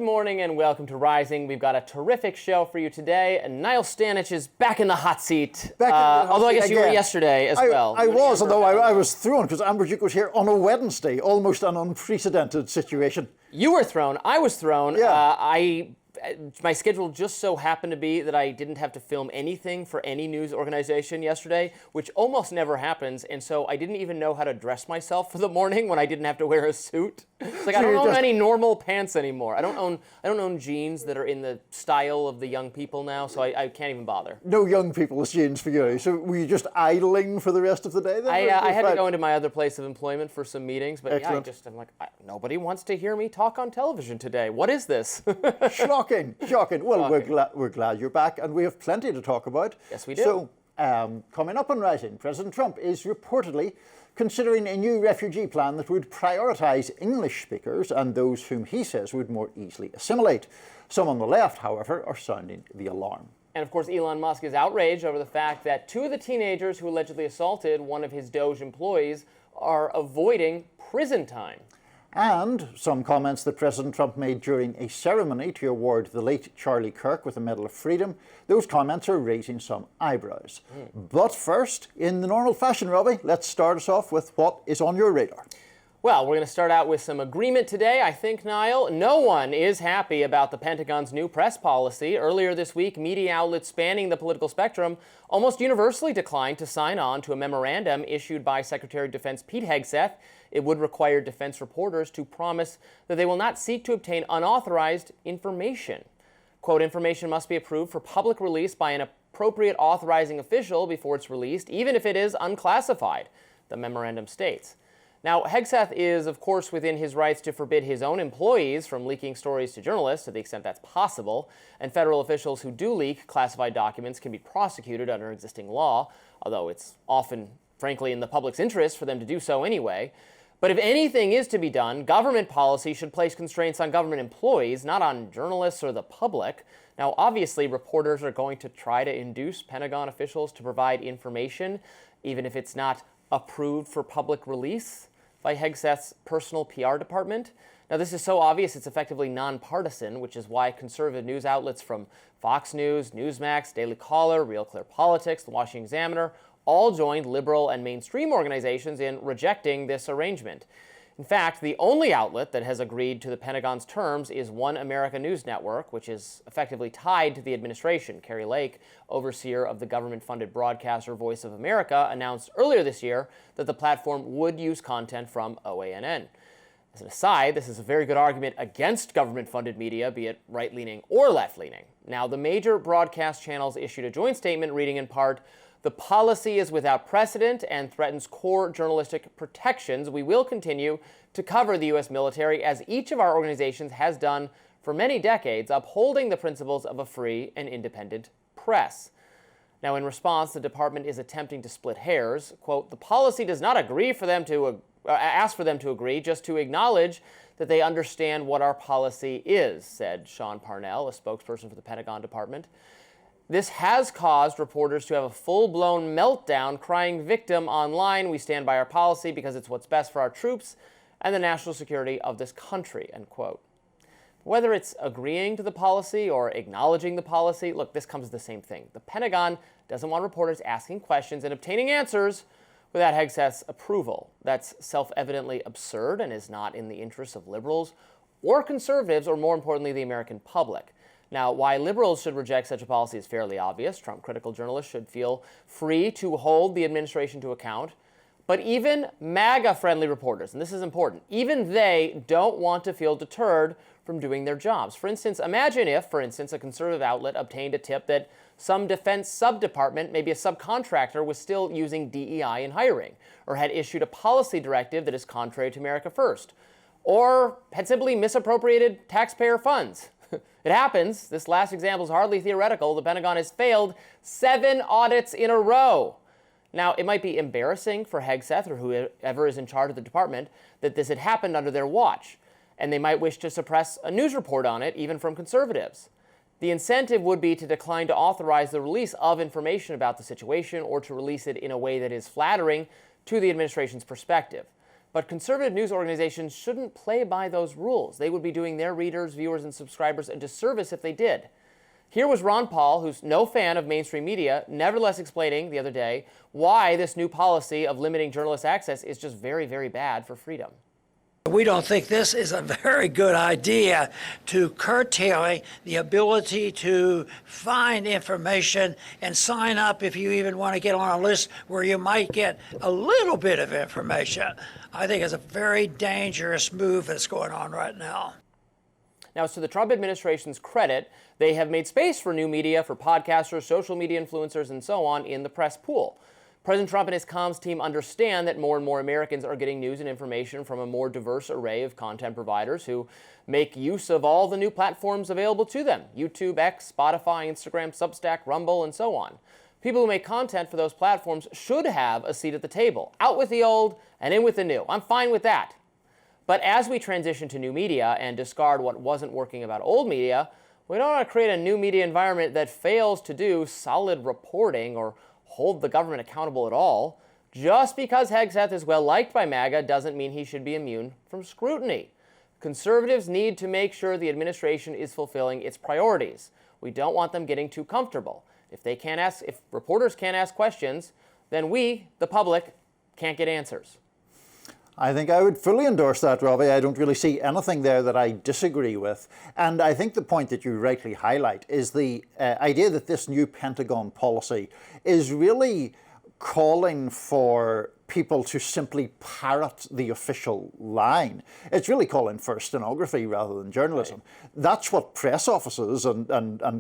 morning and welcome to Rising. We've got a terrific show for you today. And Niall Stanich is back in the hot seat. Although I guess you were yesterday as well. I was, although I was thrown because Amber Duke was here on a Wednesday. Almost an unprecedented situation. You were thrown. I was thrown. Yeah. My schedule just so happened to be that I didn't have to film anything for any news organization yesterday, which almost never happens, and so I didn't even know how to dress myself for the morning when I didn't have to wear a suit. It's like I don't own any normal pants anymore. I don't own jeans that are in the style of the young people now, so I can't even bother. No young people's jeans for you. So were you just idling for the rest of the day then? I had to go into my other place of employment for some meetings, but Excellent. I'm like, nobody wants to hear me talk on television today. What is this? Shocking. Well, we're glad you're back, and we have plenty to talk about. Yes, we do. So, coming up on Rising, President Trump is reportedly considering a new refugee plan that would prioritise English speakers and those whom he says would more easily assimilate. Some on the left, however, are sounding the alarm. And of course, Elon Musk is outraged over the fact that two of the teenagers who allegedly assaulted one of his Doge employees are avoiding prison time. And some comments that President Trump made during a ceremony to award the late Charlie Kirk with the Medal of Freedom. Those comments are raising some eyebrows. But first, in the normal fashion, Robbie, let's start us off with what is on your radar. Well, we're going to start out with some agreement today, I think, Niall. No one is happy about the Pentagon's new press policy. Earlier this week, media outlets spanning the political spectrum almost universally declined to sign on to a memorandum issued by Secretary of Defense Pete Hegseth. It would require defense reporters to promise that they will not seek to obtain unauthorized information. Quote, information must be approved for public release by an appropriate authorizing official before it's released, even if it is unclassified, the memorandum states. Now, Hegseth is, of course, within his rights to forbid his own employees from leaking stories to journalists to the extent that's possible, and federal officials who do leak classified documents can be prosecuted under existing law, although it's often, frankly, in the public's interest for them to do so anyway. But if anything is to be done, government policy should place constraints on government employees, not on journalists or the public. Now, obviously, reporters are going to try to induce Pentagon officials to provide information, even if it's not approved for public release by Hegseth's personal PR department. Now, this is so obvious it's effectively nonpartisan, which is why conservative news outlets from Fox News, Newsmax, Daily Caller, Real Clear Politics, The Washington Examiner, all joined liberal and mainstream organizations in rejecting this arrangement. In fact, the only outlet that has agreed to the Pentagon's terms is One America News Network, which is effectively tied to the administration. Carrie Lake, overseer of the government-funded broadcaster Voice of America, announced earlier this year that the platform would use content from OANN. As an aside, this is a very good argument against government-funded media, be it right-leaning or left-leaning. Now, the major broadcast channels issued a joint statement reading in part, "The policy is without precedent and threatens core journalistic protections. We will continue to cover the U.S. military as each of our organizations has done for many decades, upholding the principles of a free and independent press." Now, in response, the department is attempting to split hairs. Quote, "The policy does not agree for them to ask for them to agree, just to acknowledge that they understand what our policy is," said Sean Parnell, a spokesperson for the Pentagon Department. This has caused reporters to have a full-blown meltdown, crying victim online. "We stand by our policy because it's what's best for our troops and the national security of this country," end quote. Whether it's agreeing to the policy or acknowledging the policy, look, this comes to the same thing. The Pentagon doesn't want reporters asking questions and obtaining answers without Hegseth's approval. That's self-evidently absurd and is not in the interests of liberals or conservatives, or more importantly, the American public. Now, why liberals should reject such a policy is fairly obvious. Trump-critical journalists should feel free to hold the administration to account. But even MAGA-friendly reporters, and this is important, even they don't want to feel deterred from doing their jobs. For instance, imagine if, for instance, a conservative outlet obtained a tip that some defense sub-department, maybe a subcontractor, was still using DEI in hiring, or had issued a policy directive that is contrary to America First, or had simply misappropriated taxpayer funds. It happens. This last example is hardly theoretical. The Pentagon has failed 7 audits in a row. Now, it might be embarrassing for Hegseth or whoever is in charge of the department that this had happened under their watch, and they might wish to suppress a news report on it, even from conservatives. The incentive would be to decline to authorize the release of information about the situation or to release it in a way that is flattering to the administration's perspective. But conservative news organizations shouldn't play by those rules. They would be doing their readers, viewers, and subscribers a disservice if they did. Here was Ron Paul, who's no fan of mainstream media, nevertheless explaining the other day why this new policy of limiting journalist access is just very, very bad for freedom. We don't think this is a very good idea to curtail the ability to find information and sign up if you even want to get on a list where you might get a little bit of information. I think it's a very dangerous move that's going on right now. Now, to the Trump administration's credit, they have made space for new media, for podcasters, social media influencers, and so on in the press pool. President Trump and his comms team understand that more and more Americans are getting news and information from a more diverse array of content providers who make use of all the new platforms available to them: YouTube, X, Spotify, Instagram, Substack, Rumble, and so on. People who make content for those platforms should have a seat at the table. Out with the old and in with the new. I'm fine with that. But as we transition to new media and discard what wasn't working about old media, we don't want to create a new media environment that fails to do solid reporting or hold the government accountable at all. Just because Hegseth is well liked by MAGA doesn't mean he should be immune from scrutiny. Conservatives need to make sure the administration is fulfilling its priorities. We don't want them getting too comfortable. If reporters can't ask questions, then we, the public, can't get answers. I think I would fully endorse that, Robby. I don't really see anything there that I disagree with. And I think the point that you rightly highlight is the idea that this new Pentagon policy is really calling for people to simply parrot the official line. It's really calling for stenography rather than journalism. Right. That's what press offices and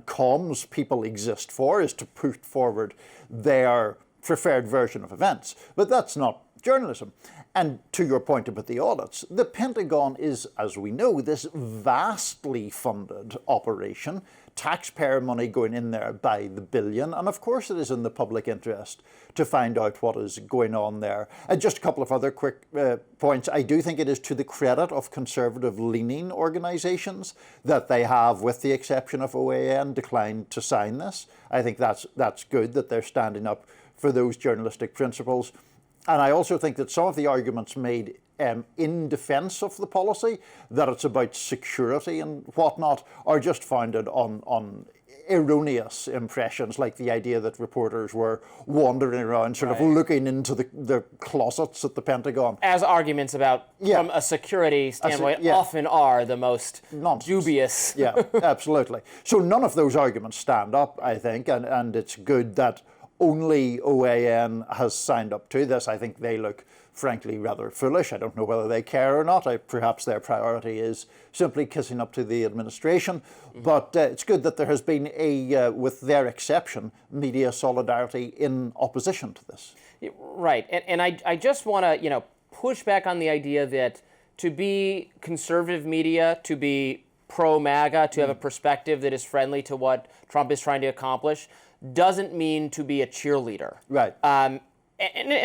comms people exist for, is to put forward their preferred version of events. But that's not journalism. And to your point about the audits, the Pentagon is, as we know, this vastly funded operation, taxpayer money going in there by the billion, and of course it is in the public interest to find out what is going on there. And just a couple of other quick points. I do think it is to the credit of conservative-leaning organisations that they have, with the exception of OAN, declined to sign this. I think that's good that they're standing up for those journalistic principles. And I also think that some of the arguments made in defence of the policy, that it's about security and whatnot, are just founded on erroneous impressions, like the idea that reporters were wandering around sort of looking into the closets at the Pentagon. As arguments about, from a security standpoint, often are the most dubious. Yeah, absolutely. So none of those arguments stand up, I think, and it's good that only OAN has signed up to this. I think they look, frankly, rather foolish. I don't know whether they care or not. Perhaps their priority is simply kissing up to the administration. Mm-hmm. But it's good that there has been with their exception, media solidarity in opposition to this. Right. And I just want to, push back on the idea that to be conservative media, to be pro-MAGA, to have a perspective that is friendly to what Trump is trying to accomplish, doesn't mean to be a cheerleader. Right. And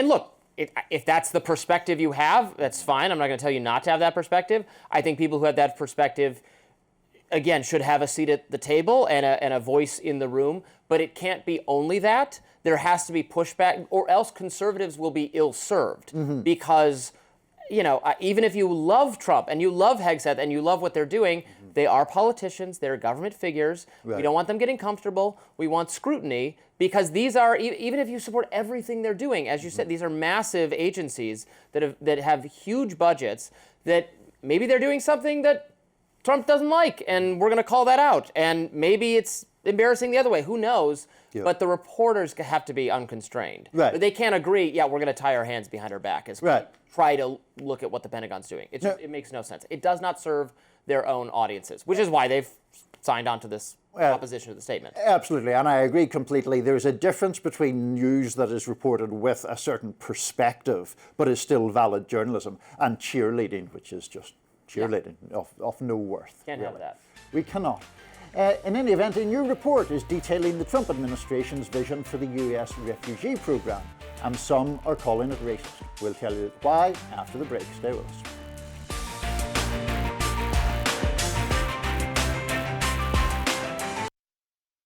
look, if that's the perspective you have, that's fine. I'm not going to tell you not to have that perspective. I think people who have that perspective, again, should have a seat at the table and a voice in the room. But it can't be only that. There has to be pushback, or else conservatives will be ill-served. Mm-hmm. Because, even if you love Trump and you love Hegseth and you love what they're doing, they are politicians, they're government figures. Right. We don't want them getting comfortable. We want scrutiny, because these are, even if you support everything they're doing, as you said, these are massive agencies that have huge budgets, that maybe they're doing something that Trump doesn't like, and we're going to call that out. And maybe it's embarrassing the other way. Who knows? Yep. But the reporters have to be unconstrained. Right. They can't agree, we're going to tie our hands behind our back as we try to look at what the Pentagon's doing. It makes no sense. It does not serve their own audiences, which is why they've signed on to this opposition to the statement. Absolutely, and I agree completely. There's a difference between news that is reported with a certain perspective, but is still valid journalism, and cheerleading, which is just cheerleading of no worth. Can't have that. We cannot. In any event, a new report is detailing the Trump administration's vision for the US refugee program, and some are calling it racist. We'll tell you why after the break. Stay with us.